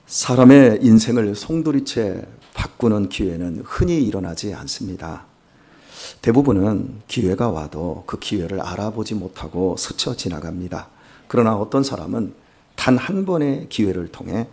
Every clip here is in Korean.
사람의 인생을 송두리째 바꾸는 기회는 흔히 일어나지 않습니다. 대부분은 기회가 와도 그 기회를 알아보지 못하고 스쳐 지나갑니다. 그러나 어떤 사람은 단 한 번의 기회를 통해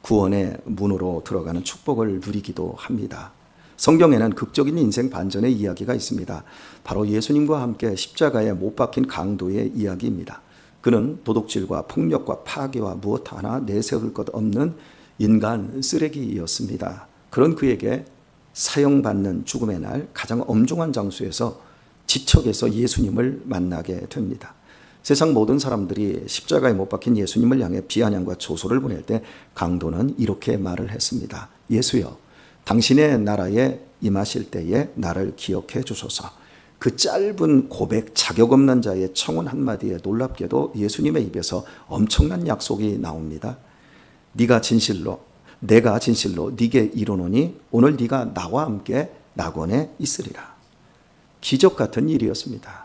구원의 문으로 들어가는 축복을 누리기도 합니다. 성경에는 극적인 인생 반전의 이야기가 있습니다. 바로 예수님과 함께 십자가에 못 박힌 강도의 이야기입니다. 그는 도둑질과 폭력과 파괴와 무엇 하나 내세울 것 없는 인간 쓰레기였습니다. 그런 그에게 사형받는 죽음의 날 가장 엄중한 장소에서 지척에서 예수님을 만나게 됩니다. 세상 모든 사람들이 십자가에 못 박힌 예수님을 향해 비아냥과 조소를 보낼 때 강도는 이렇게 말을 했습니다. 예수여, 당신의 나라에 임하실 때에 나를 기억해 주소서. 그 짧은 고백, 자격 없는 자의 청혼 한마디에 놀랍게도 예수님의 입에서 엄청난 약속이 나옵니다. 내가 진실로 네게 이르노니 오늘 네가 나와 함께 낙원에 있으리라. 기적 같은 일이었습니다.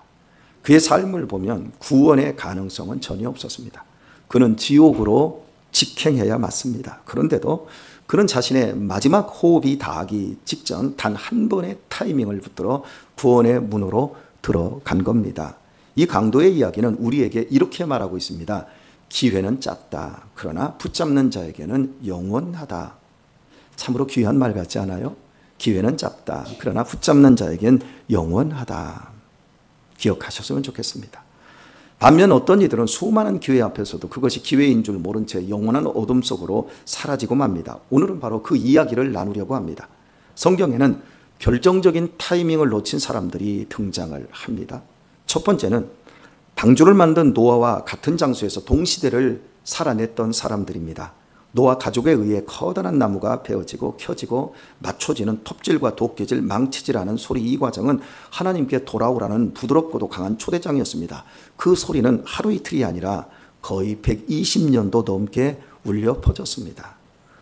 그의 삶을 보면 구원의 가능성은 전혀 없었습니다. 그는 지옥으로 직행해야 맞습니다. 그런데도 그는 자신의 마지막 호흡이 닿기 직전 단 한 번의 타이밍을 붙들어 구원의 문으로 들어간 겁니다. 이 강도의 이야기는 우리에게 이렇게 말하고 있습니다. 기회는 짧다. 그러나 붙잡는 자에게는 영원하다. 참으로 귀한 말 같지 않아요? 기회는 짧다. 그러나 붙잡는 자에겐 영원하다. 기억하셨으면 좋겠습니다. 반면 어떤 이들은 수많은 기회 앞에서도 그것이 기회인 줄 모른 채 영원한 어둠 속으로 사라지고 맙니다. 오늘은 바로 그 이야기를 나누려고 합니다. 성경에는 결정적인 타이밍을 놓친 사람들이 등장을 합니다. 첫 번째는 방주를 만든 노아와 같은 장소에서 동시대를 살아냈던 사람들입니다. 노아 가족에 의해 커다란 나무가 베어지고 켜지고 맞춰지는 톱질과 도끼질, 망치질하는 소리, 이 과정은 하나님께 돌아오라는 부드럽고도 강한 초대장이었습니다. 그 소리는 하루 이틀이 아니라 거의 120년도 넘게 울려 퍼졌습니다.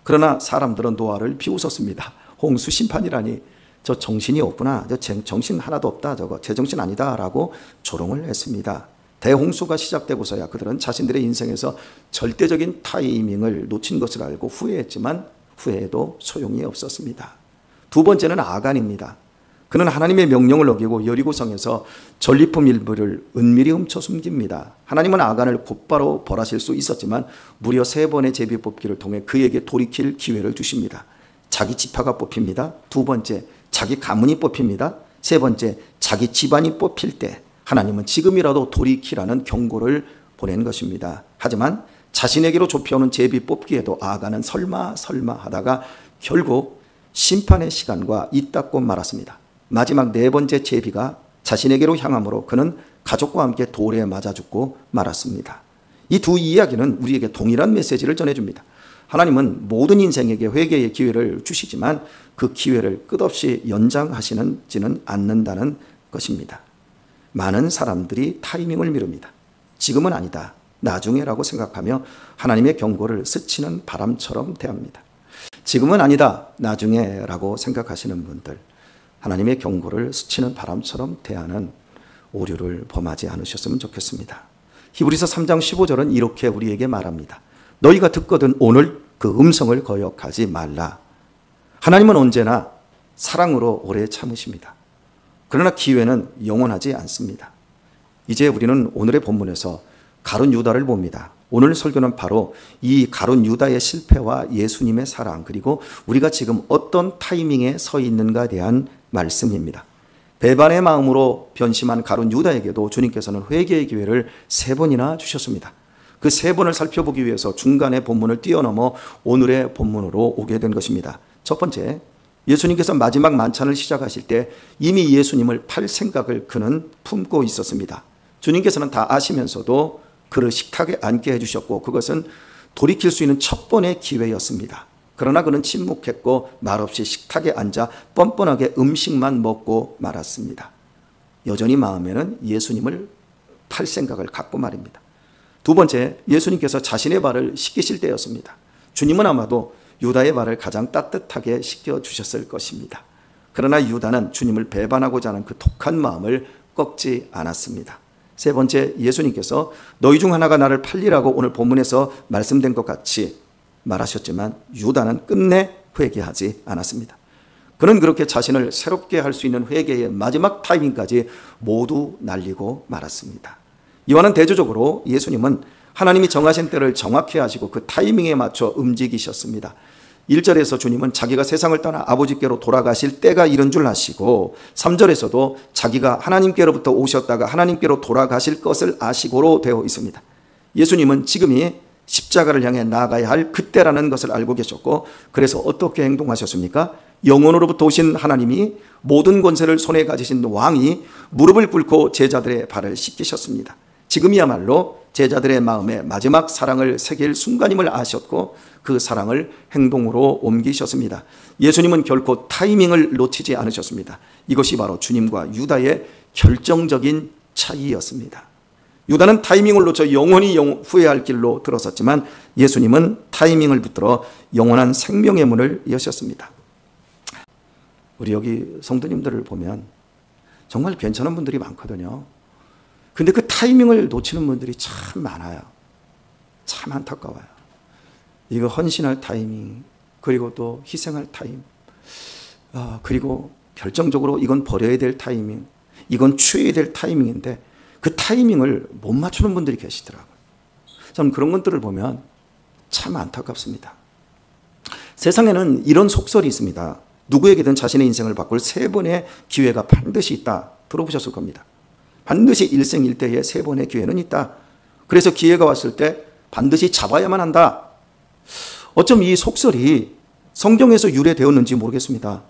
그러나 사람들은 노아를 비웃었습니다. 홍수 심판이라니, 저 정신이 없구나, 저 정신 하나도 없다, 저거 제정신 아니다 라고 조롱을 했습니다. 대홍수가 시작되고서야 그들은 자신들의 인생에서 절대적인 타이밍을 놓친 것을 알고 후회했지만 후회해도 소용이 없었습니다. 두 번째는 아간입니다. 그는 하나님의 명령을 어기고 여리고성에서 전리품 일부를 은밀히 훔쳐 숨깁니다. 하나님은 아간을 곧바로 벌하실 수 있었지만 무려 3번의 제비 뽑기를 통해 그에게 돌이킬 기회를 주십니다. 자기 지파가 뽑힙니다. 두 번째, 자기 가문이 뽑힙니다. 세 번째, 자기 집안이 뽑힐 때 하나님은 지금이라도 돌이키라는 경고를 보낸 것입니다. 하지만 자신에게로 좁혀오는 제비 뽑기에도 아간은 설마 하다가 결국 심판의 시간과 입닫고 말았습니다. 마지막 4번째 제비가 자신에게로 향함으로 그는 가족과 함께 돌에 맞아 죽고 말았습니다. 이 두 이야기는 우리에게 동일한 메시지를 전해줍니다. 하나님은 모든 인생에게 회개의 기회를 주시지만 그 기회를 끝없이 연장하시지는 않는다는 것입니다. 많은 사람들이 타이밍을 미룹니다. 지금은 아니다, 나중에라고 생각하며 하나님의 경고를 스치는 바람처럼 대합니다. 지금은 아니다, 나중에라고 생각하시는 분들, 하나님의 경고를 스치는 바람처럼 대하는 오류를 범하지 않으셨으면 좋겠습니다. 히브리서 3장 15절은 이렇게 우리에게 말합니다. 너희가 듣거든 오늘 그 음성을 거역하지 말라. 하나님은 언제나 사랑으로 오래 참으십니다. 그러나 기회는 영원하지 않습니다. 이제 우리는 오늘의 본문에서 가룟 유다를 봅니다. 오늘 설교는 바로 이 가룟 유다의 실패와 예수님의 사랑, 그리고 우리가 지금 어떤 타이밍에 서 있는가에 대한 말씀입니다. 배반의 마음으로 변심한 가룟 유다에게도 주님께서는 회개의 기회를 3번이나 주셨습니다. 그 3번을 살펴보기 위해서 중간의 본문을 뛰어넘어 오늘의 본문으로 오게 된 것입니다. 첫 번째, 예수님께서 마지막 만찬을 시작하실 때 이미 예수님을 팔 생각을 그는 품고 있었습니다. 주님께서는 다 아시면서도 그를 식탁에 앉게 해주셨고 그것은 돌이킬 수 있는 첫 번의 기회였습니다. 그러나 그는 침묵했고 말없이 식탁에 앉아 뻔뻔하게 음식만 먹고 말았습니다. 여전히 마음에는 예수님을 팔 생각을 갖고 말입니다. 두 번째, 예수님께서 자신의 발을 씻기실 때였습니다. 주님은 아마도 유다의 발을 가장 따뜻하게 씻겨주셨을 것입니다. 그러나 유다는 주님을 배반하고자 하는 그 독한 마음을 꺾지 않았습니다. 세 번째, 예수님께서 너희 중 하나가 나를 팔리라고 오늘 본문에서 말씀된 것 같이 말하셨지만 유다는 끝내 회개하지 않았습니다. 그는 그렇게 자신을 새롭게 할 수 있는 회개의 마지막 타이밍까지 모두 날리고 말았습니다. 이와는 대조적으로 예수님은 하나님이 정하신 때를 정확히 하시고 그 타이밍에 맞춰 움직이셨습니다. 1절에서 주님은 자기가 세상을 떠나 아버지께로 돌아가실 때가 이른 줄 아시고 3절에서도 자기가 하나님께로부터 오셨다가 하나님께로 돌아가실 것을 아시고로 되어 있습니다. 예수님은 지금이 십자가를 향해 나아가야 할 그때라는 것을 알고 계셨고 그래서 어떻게 행동하셨습니까? 영원으로부터 오신 하나님이 모든 권세를 손에 가지신 왕이 무릎을 꿇고 제자들의 발을 씻기셨습니다. 지금이야말로 제자들의 마음에 마지막 사랑을 새길 순간임을 아셨고 그 사랑을 행동으로 옮기셨습니다. 예수님은 결코 타이밍을 놓치지 않으셨습니다. 이것이 바로 주님과 유다의 결정적인 차이였습니다. 유다는 타이밍을 놓쳐 영원히 후회할 길로 들어섰지만 예수님은 타이밍을 붙들어 영원한 생명의 문을 여셨습니다. 우리 여기 성도님들을 보면 정말 괜찮은 분들이 많거든요. 근데 그 타이밍을 놓치는 분들이 참 많아요. 참 안타까워요. 이거 헌신할 타이밍, 그리고 또 희생할 타임, 그리고 결정적으로 이건 버려야 될 타이밍, 이건 취해야 될 타이밍인데 그 타이밍을 못 맞추는 분들이 계시더라고요. 저는 그런 것들을 보면 참 안타깝습니다. 세상에는 이런 속설이 있습니다. 누구에게든 자신의 인생을 바꿀 3번의 기회가 반드시 있다. 들어보셨을 겁니다. 반드시 일생일대의 3번의 기회는 있다. 그래서 기회가 왔을 때 반드시 잡아야만 한다. 어쩜 이 속설이 성경에서 유래되었는지 모르겠습니다.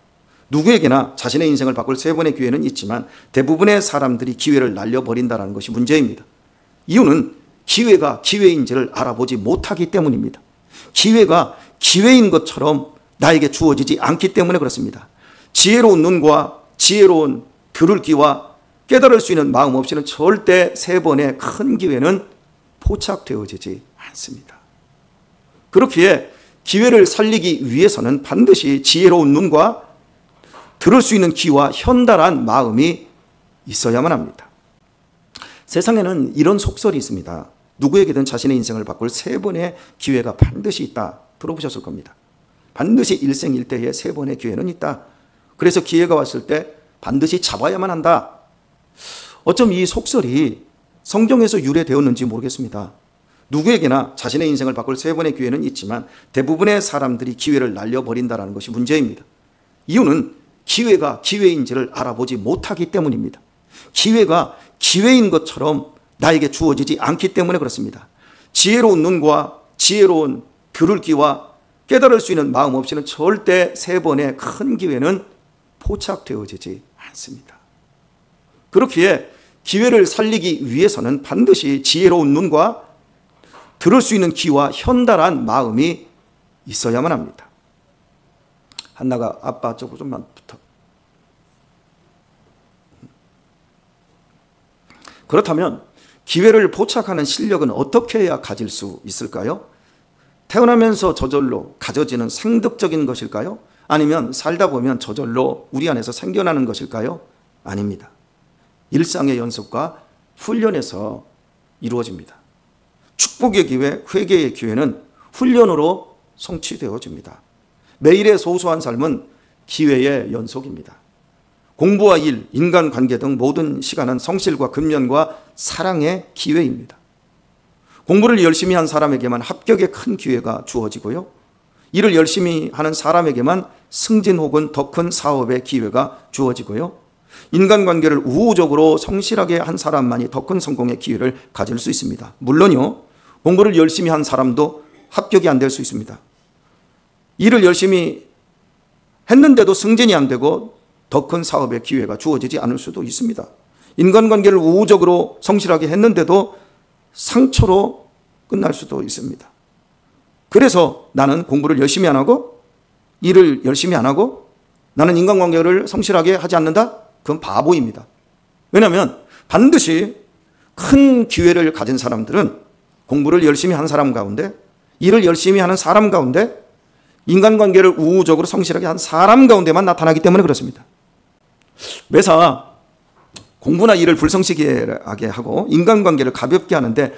누구에게나 자신의 인생을 바꿀 3번의 기회는 있지만 대부분의 사람들이 기회를 날려버린다는 것이 문제입니다. 이유는 기회가 기회인지를 알아보지 못하기 때문입니다. 기회가 기회인 것처럼 나에게 주어지지 않기 때문에 그렇습니다. 지혜로운 눈과 지혜로운 들을 귀와 깨달을 수 있는 마음 없이는 절대 3번의 큰 기회는 포착되어지지 않습니다. 그렇기에 기회를 살리기 위해서는 반드시 지혜로운 눈과 들을 수 있는 귀와 현달한 마음이 있어야만 합니다. 세상에는 이런 속설이 있습니다. 누구에게든 자신의 인생을 바꿀 3번의 기회가 반드시 있다. 들어보셨을 겁니다. 반드시 일생일대의 3번의 기회는 있다. 그래서 기회가 왔을 때 반드시 잡아야만 한다. 어쩜 이 속설이 성경에서 유래되었는지 모르겠습니다. 누구에게나 자신의 인생을 바꿀 3번의 기회는 있지만 대부분의 사람들이 기회를 날려버린다는 것이 문제입니다. 이유는 기회가 기회인지를 알아보지 못하기 때문입니다. 기회가 기회인 것처럼 나에게 주어지지 않기 때문에 그렇습니다. 지혜로운 눈과 지혜로운 들을 귀와 깨달을 수 있는 마음 없이는 절대 3번의 큰 기회는 포착되어지지 않습니다. 그렇기에 기회를 살리기 위해서는 반드시 지혜로운 눈과 들을 수 있는 귀와 현달한 마음이 있어야만 합니다. 한나가 아빠 쪽으로 좀만 붙어. 그렇다면 기회를 포착하는 실력은 어떻게 해야 가질 수 있을까요? 태어나면서 저절로 가져지는 생득적인 것일까요? 아니면 살다 보면 저절로 우리 안에서 생겨나는 것일까요? 아닙니다. 일상의 연습과 훈련에서 이루어집니다. 축복의 기회, 회개의 기회는 훈련으로 성취되어집니다. 매일의 소소한 삶은 기회의 연속입니다. 공부와 일, 인간관계 등 모든 시간은 성실과 근면과 사랑의 기회입니다. 공부를 열심히 한 사람에게만 합격의 큰 기회가 주어지고요. 일을 열심히 하는 사람에게만 승진 혹은 더 큰 사업의 기회가 주어지고요. 인간관계를 우호적으로 성실하게 한 사람만이 더 큰 성공의 기회를 가질 수 있습니다. 물론요, 공부를 열심히 한 사람도 합격이 안 될 수 있습니다. 일을 열심히 했는데도 승진이 안 되고 더 큰 사업의 기회가 주어지지 않을 수도 있습니다. 인간관계를 우호적으로 성실하게 했는데도 상처로 끝날 수도 있습니다. 그래서 나는 공부를 열심히 안 하고 일을 열심히 안 하고 나는 인간관계를 성실하게 하지 않는다? 그건 바보입니다. 왜냐하면 반드시 큰 기회를 가진 사람들은 공부를 열심히 한 사람 가운데, 일을 열심히 하는 사람 가운데, 인간관계를 우호적으로 성실하게 한 사람 가운데만 나타나기 때문에 그렇습니다. 매사 공부나 일을 불성실하게 하고 인간관계를 가볍게 하는데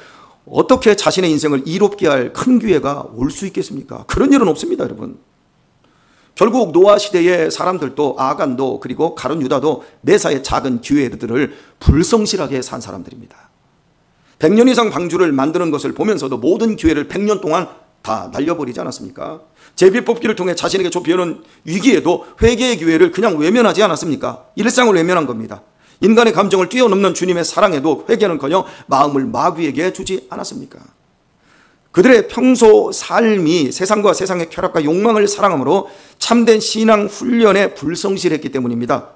어떻게 자신의 인생을 이롭게 할 큰 기회가 올 수 있겠습니까? 그런 일은 없습니다, 여러분. 결국 노아 시대의 사람들도 아간도 그리고 가룟 유다도 메사의 작은 기회들을 불성실하게 산 사람들입니다. 100년 이상 방주를 만드는 것을 보면서도 모든 기회를 100년 동안 다 날려버리지 않았습니까? 제비뽑기를 통해 자신에게 좁혀오는 위기에도 회개의 기회를 그냥 외면하지 않았습니까? 일상을 외면한 겁니다. 인간의 감정을 뛰어넘는 주님의 사랑에도 회개는커녕 마음을 마귀에게 주지 않았습니까? 그들의 평소 삶이 세상과 세상의 쾌락과 욕망을 사랑함으로 참된 신앙 훈련에 불성실했기 때문입니다.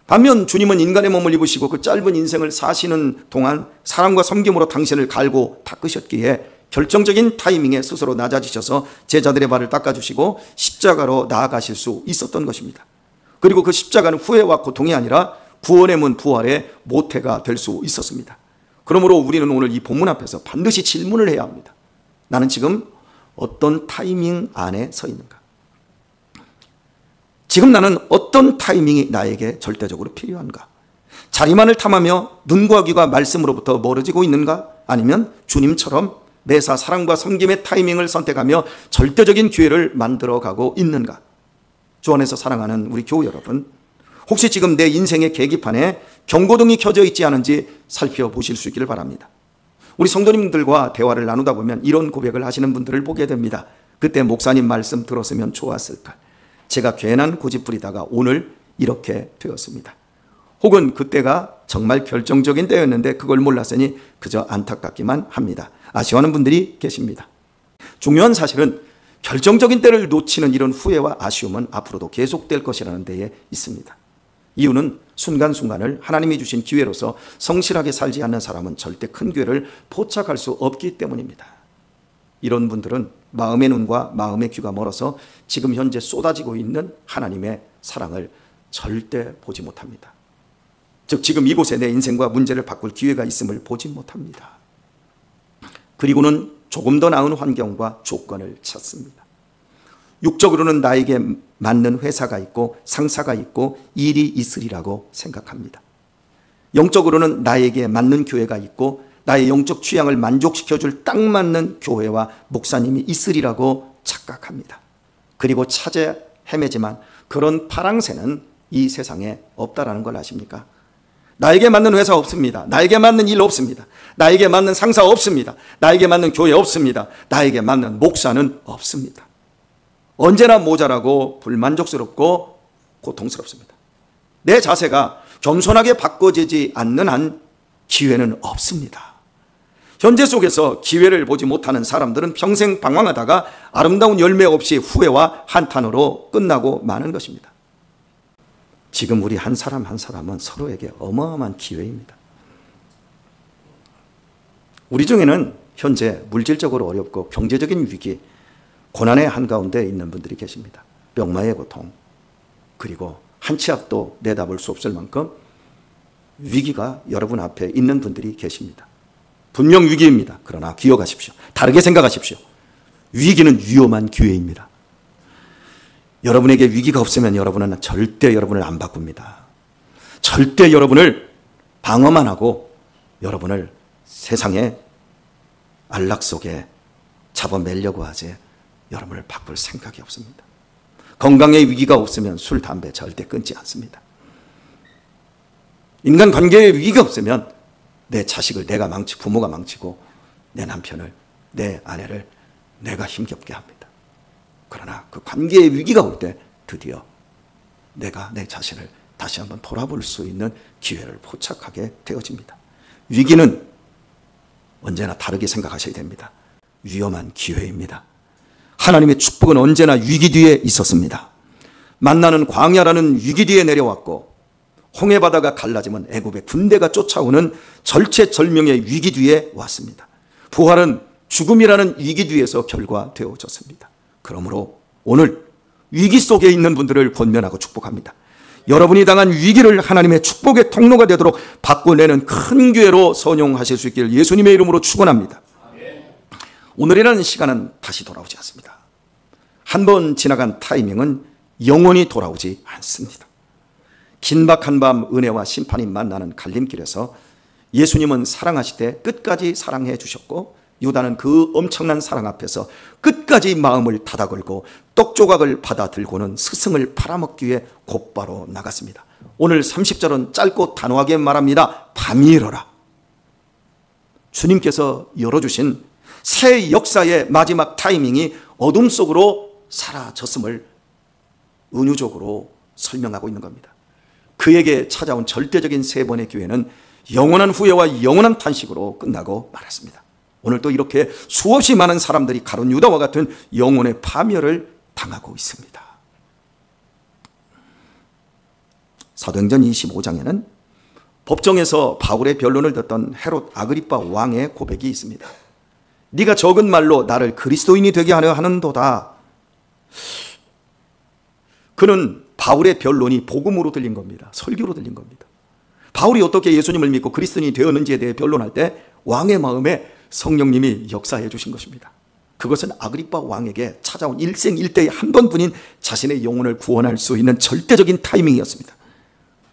반면 주님은 인간의 몸을 입으시고 그 짧은 인생을 사시는 동안 사랑과 섬김으로 당신을 갈고 닦으셨기에 결정적인 타이밍에 스스로 낮아지셔서 제자들의 발을 닦아주시고 십자가로 나아가실 수 있었던 것입니다. 그리고 그 십자가는 후회와 고통이 아니라 구원의 문 부활의 모태가 될 수 있었습니다. 그러므로 우리는 오늘 이 본문 앞에서 반드시 질문을 해야 합니다. 나는 지금 어떤 타이밍 안에 서 있는가? 지금 나는 어떤 타이밍이 나에게 절대적으로 필요한가? 자리만을 탐하며 눈과 귀가 말씀으로부터 멀어지고 있는가? 아니면 주님처럼 매사 사랑과 섬김의 타이밍을 선택하며 절대적인 기회를 만들어가고 있는가? 주 안에서 사랑하는 우리 교우 여러분, 혹시 지금 내 인생의 계기판에 경고등이 켜져 있지 않은지 살펴보실 수 있기를 바랍니다. 우리 성도님들과 대화를 나누다 보면 이런 고백을 하시는 분들을 보게 됩니다. 그때 목사님 말씀 들었으면 좋았을까? 제가 괜한 고집 부리다가 오늘 이렇게 되었습니다. 혹은 그때가 정말 결정적인 때였는데 그걸 몰랐으니 그저 안타깝기만 합니다. 아쉬워하는 분들이 계십니다. 중요한 사실은 결정적인 때를 놓치는 이런 후회와 아쉬움은 앞으로도 계속될 것이라는 데에 있습니다. 이유는 순간순간을 하나님이 주신 기회로서 성실하게 살지 않는 사람은 절대 큰 기회를 포착할 수 없기 때문입니다. 이런 분들은 마음의 눈과 마음의 귀가 멀어서 지금 현재 쏟아지고 있는 하나님의 사랑을 절대 보지 못합니다. 즉 지금 이곳에 내 인생과 문제를 바꿀 기회가 있음을 보지 못합니다. 그리고는 조금 더 나은 환경과 조건을 찾습니다. 육적으로는 나에게 맞는 회사가 있고 상사가 있고 일이 있으리라고 생각합니다. 영적으로는 나에게 맞는 교회가 있고 나의 영적 취향을 만족시켜줄 딱 맞는 교회와 목사님이 있으리라고 착각합니다. 그리고 찾아 헤매지만 그런 파랑새는 이 세상에 없다라는 걸 아십니까? 나에게 맞는 회사 없습니다. 나에게 맞는 일 없습니다. 나에게 맞는 상사 없습니다. 나에게 맞는 교회 없습니다. 나에게 맞는 목사는 없습니다. 언제나 모자라고 불만족스럽고 고통스럽습니다. 내 자세가 겸손하게 바꿔지지 않는 한 기회는 없습니다. 현재 속에서 기회를 보지 못하는 사람들은 평생 방황하다가 아름다운 열매 없이 후회와 한탄으로 끝나고 마는 것입니다. 지금 우리 한 사람 한 사람은 서로에게 어마어마한 기회입니다. 우리 중에는 현재 물질적으로 어렵고 경제적인 위기, 고난의 한가운데 있는 분들이 계십니다. 병마의 고통, 그리고 한 치 앞도 내다볼 수 없을 만큼 위기가 여러분 앞에 있는 분들이 계십니다. 분명 위기입니다. 그러나 기억하십시오. 다르게 생각하십시오. 위기는 위험한 기회입니다. 여러분에게 위기가 없으면 여러분은 절대 여러분을 안 바꿉니다. 절대 여러분을 방어만 하고 여러분을 세상의 안락 속에 잡아매려고 하지 여러분을 바꿀 생각이 없습니다. 건강에 위기가 없으면 술, 담배 절대 끊지 않습니다. 인간관계에 위기가 없으면 내 자식을 내가 망치고 부모가 망치고 내 남편을 내 아내를 내가 힘겹게 합니다. 그러나 그 관계에 위기가 올 때 드디어 내가 내 자신을 다시 한번 돌아볼 수 있는 기회를 포착하게 되어집니다. 위기는 언제나 다르게 생각하셔야 됩니다. 위험한 기회입니다. 하나님의 축복은 언제나 위기 뒤에 있었습니다. 만나는 광야라는 위기 뒤에 내려왔고 홍해바다가 갈라지면 애굽의 군대가 쫓아오는 절체절명의 위기 뒤에 왔습니다. 부활은 죽음이라는 위기 뒤에서 결과되어졌습니다. 그러므로 오늘 위기 속에 있는 분들을 권면하고 축복합니다. 여러분이 당한 위기를 하나님의 축복의 통로가 되도록 바꿔내는 큰 기회로 선용하실 수 있기를 예수님의 이름으로 축원합니다. 오늘이라는 시간은 다시 돌아오지 않습니다. 한 번 지나간 타이밍은 영원히 돌아오지 않습니다. 긴박한 밤 은혜와 심판이 만나는 갈림길에서 예수님은 사랑하시되 끝까지 사랑해 주셨고, 유다는 그 엄청난 사랑 앞에서 끝까지 마음을 닫아 걸고 떡 조각을 받아 들고는 스승을 팔아먹기 위해 곧바로 나갔습니다. 오늘 30절은 짧고 단호하게 말합니다. 밤이 일어라. 주님께서 열어주신 새 역사의 마지막 타이밍이 어둠 속으로 사라졌음을 은유적으로 설명하고 있는 겁니다. 그에게 찾아온 절대적인 세 번의 기회는 영원한 후회와 영원한 탄식으로 끝나고 말았습니다. 오늘 또 이렇게 수없이 많은 사람들이 가룟 유다와 같은 영혼의 파멸을 당하고 있습니다. 사도행전 25장에는 법정에서 바울의 변론을 듣던 헤롯 아그리빠 왕의 고백이 있습니다. 네가 적은 말로 나를 그리스도인이 되게 하려 하는도다. 그는 바울의 변론이 복음으로 들린 겁니다. 설교로 들린 겁니다. 바울이 어떻게 예수님을 믿고 그리스도인이 되었는지에 대해 변론할 때 왕의 마음에 성령님이 역사해 주신 것입니다. 그것은 아그리빠 왕에게 찾아온 일생일대의 한 번뿐인 자신의 영혼을 구원할 수 있는 절대적인 타이밍이었습니다.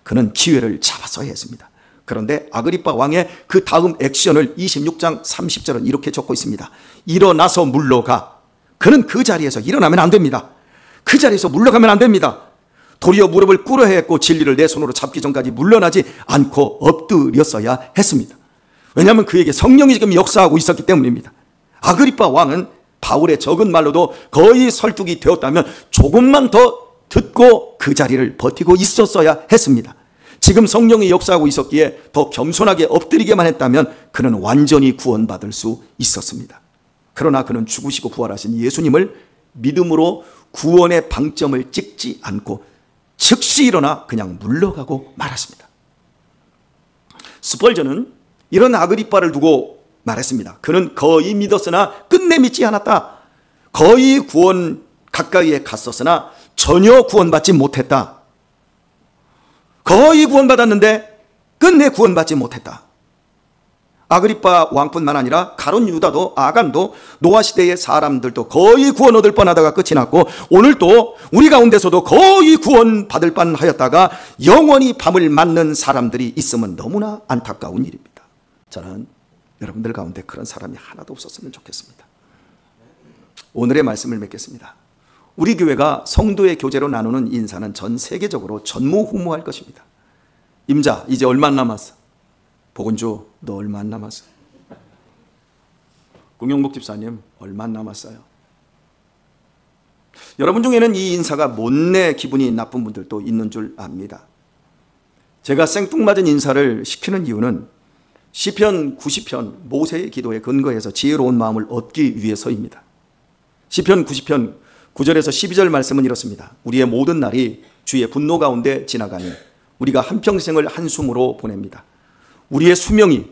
그는 기회를 잡았어야 했습니다. 그런데 아그리빠 왕의 그 다음 액션을 26장 30절은 이렇게 적고 있습니다. 일어나서 물러가. 그는 그 자리에서 일어나면 안 됩니다. 그 자리에서 물러가면 안 됩니다. 도리어 무릎을 꿇어야 했고 진리를 내 손으로 잡기 전까지 물러나지 않고 엎드렸어야 했습니다. 왜냐하면 그에게 성령이 지금 역사하고 있었기 때문입니다. 아그리빠 왕은 바울의 적은 말로도 거의 설득이 되었다면 조금만 더 듣고 그 자리를 버티고 있었어야 했습니다. 지금 성령이 역사하고 있었기에 더 겸손하게 엎드리게만 했다면 그는 완전히 구원받을 수 있었습니다. 그러나 그는 죽으시고 부활하신 예수님을 믿음으로 구원의 방점을 찍지 않고 즉시 일어나 그냥 물러가고 말았습니다. 스펄전은 이런 아그리빠를 두고 말했습니다. 그는 거의 믿었으나 끝내 믿지 않았다. 거의 구원 가까이에 갔었으나 전혀 구원받지 못했다. 거의 구원받았는데 끝내 구원받지 못했다. 아그리빠 왕뿐만 아니라 가룟 유다도 아간도 노아 시대의 사람들도 거의 구원 얻을 뻔하다가 끝이 났고, 오늘 또 우리 가운데서도 거의 구원받을 뻔하였다가 영원히 밤을 맞는 사람들이 있으면 너무나 안타까운 일입니다. 저는 여러분들 가운데 그런 사람이 하나도 없었으면 좋겠습니다. 오늘의 말씀을 맺겠습니다. 우리 교회가 성도의 교제로 나누는 인사는 전 세계적으로 전무후무할 것입니다. 임자, 이제 얼마 안 남았어. 복은주, 너 얼마 안 남았어. 공영복 집사님, 얼마 안 남았어요. 여러분 중에는 이 인사가 못내 기분이 나쁜 분들도 있는 줄 압니다. 제가 생뚱맞은 인사를 시키는 이유는 시편 90편 모세의 기도에 근거해서 지혜로운 마음을 얻기 위해서입니다. 시편 90편 9절에서 12절 말씀은 이렇습니다. 우리의 모든 날이 주의 분노 가운데 지나가니 우리가 한평생을 한숨으로 보냅니다. 우리의 수명이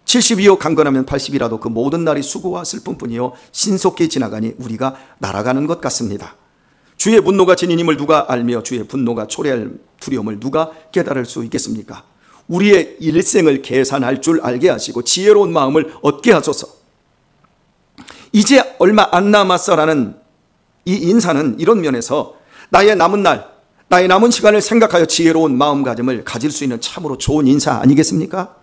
70이요 강건하면 80이라도 그 모든 날이 수고와 슬픔뿐이요 신속히 지나가니 우리가 날아가는 것 같습니다. 주의 분노가 진인임을 누가 알며 주의 분노가 초래할 두려움을 누가 깨달을 수 있겠습니까? 우리의 일생을 계산할 줄 알게 하시고 지혜로운 마음을 얻게 하소서. 이제 얼마 안 남았어라는 이 인사는 이런 면에서 나의 남은 날, 나의 남은 시간을 생각하여 지혜로운 마음가짐을 가질 수 있는 참으로 좋은 인사 아니겠습니까?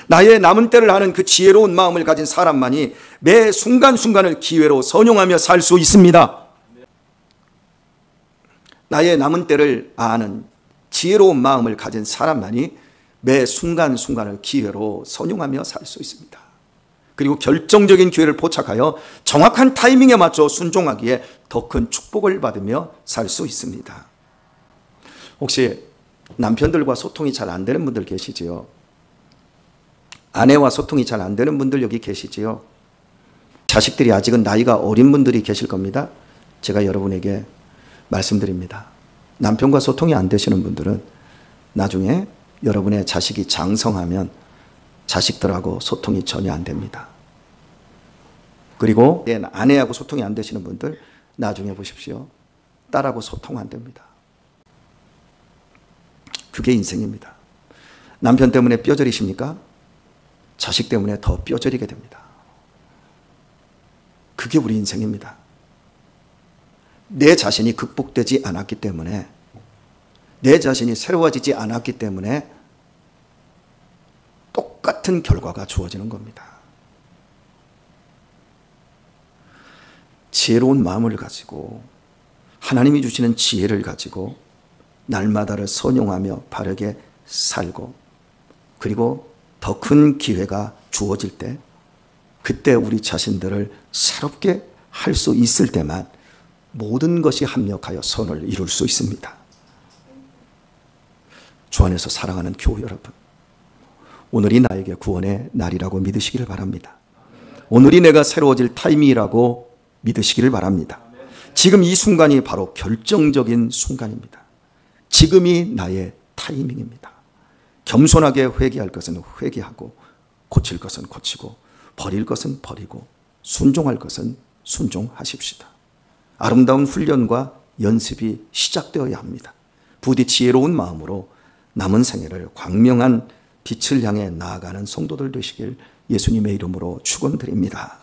나의 남은 때를 아는 그 지혜로운 마음을 가진 사람만이 매 순간순간을 기회로 선용하며 살 수 있습니다. 나의 남은 때를 아는 지혜로운 마음을 가진 사람만이 매 순간순간을 기회로 선용하며 살 수 있습니다. 그리고 결정적인 기회를 포착하여 정확한 타이밍에 맞춰 순종하기에 더 큰 축복을 받으며 살 수 있습니다. 혹시 남편들과 소통이 잘 안 되는 분들 계시지요? 아내와 소통이 잘 안 되는 분들 여기 계시지요? 자식들이 아직은 나이가 어린 분들이 계실 겁니다. 제가 여러분에게 말씀드립니다. 남편과 소통이 안 되시는 분들은 나중에 여러분의 자식이 장성하면 자식들하고 소통이 전혀 안 됩니다. 그리고 아내하고 소통이 안 되시는 분들 나중에 보십시오. 딸하고 소통 안 됩니다. 그게 인생입니다. 남편 때문에 뼈저리십니까? 자식 때문에 더 뼈저리게 됩니다. 그게 우리 인생입니다. 내 자신이 극복되지 않았기 때문에, 내 자신이 새로워지지 않았기 때문에 똑같은 결과가 주어지는 겁니다. 지혜로운 마음을 가지고 하나님이 주시는 지혜를 가지고 날마다를 선용하며 바르게 살고, 그리고 더 큰 기회가 주어질 때 그때 우리 자신들을 새롭게 할 수 있을 때만 모든 것이 합력하여 선을 이룰 수 있습니다. 주 안에서 사랑하는 교우 여러분, 오늘이 나에게 구원의 날이라고 믿으시기를 바랍니다. 오늘이 내가 새로워질 타이밍이라고 믿으시기를 바랍니다. 지금 이 순간이 바로 결정적인 순간입니다. 지금이 나의 타이밍입니다. 겸손하게 회개할 것은 회개하고, 고칠 것은 고치고, 버릴 것은 버리고, 순종할 것은 순종하십시다. 아름다운 훈련과 연습이 시작되어야 합니다. 부디 지혜로운 마음으로 남은 생애를 광명한 빛을 향해 나아가는 성도들 되시길 예수님의 이름으로 축원드립니다.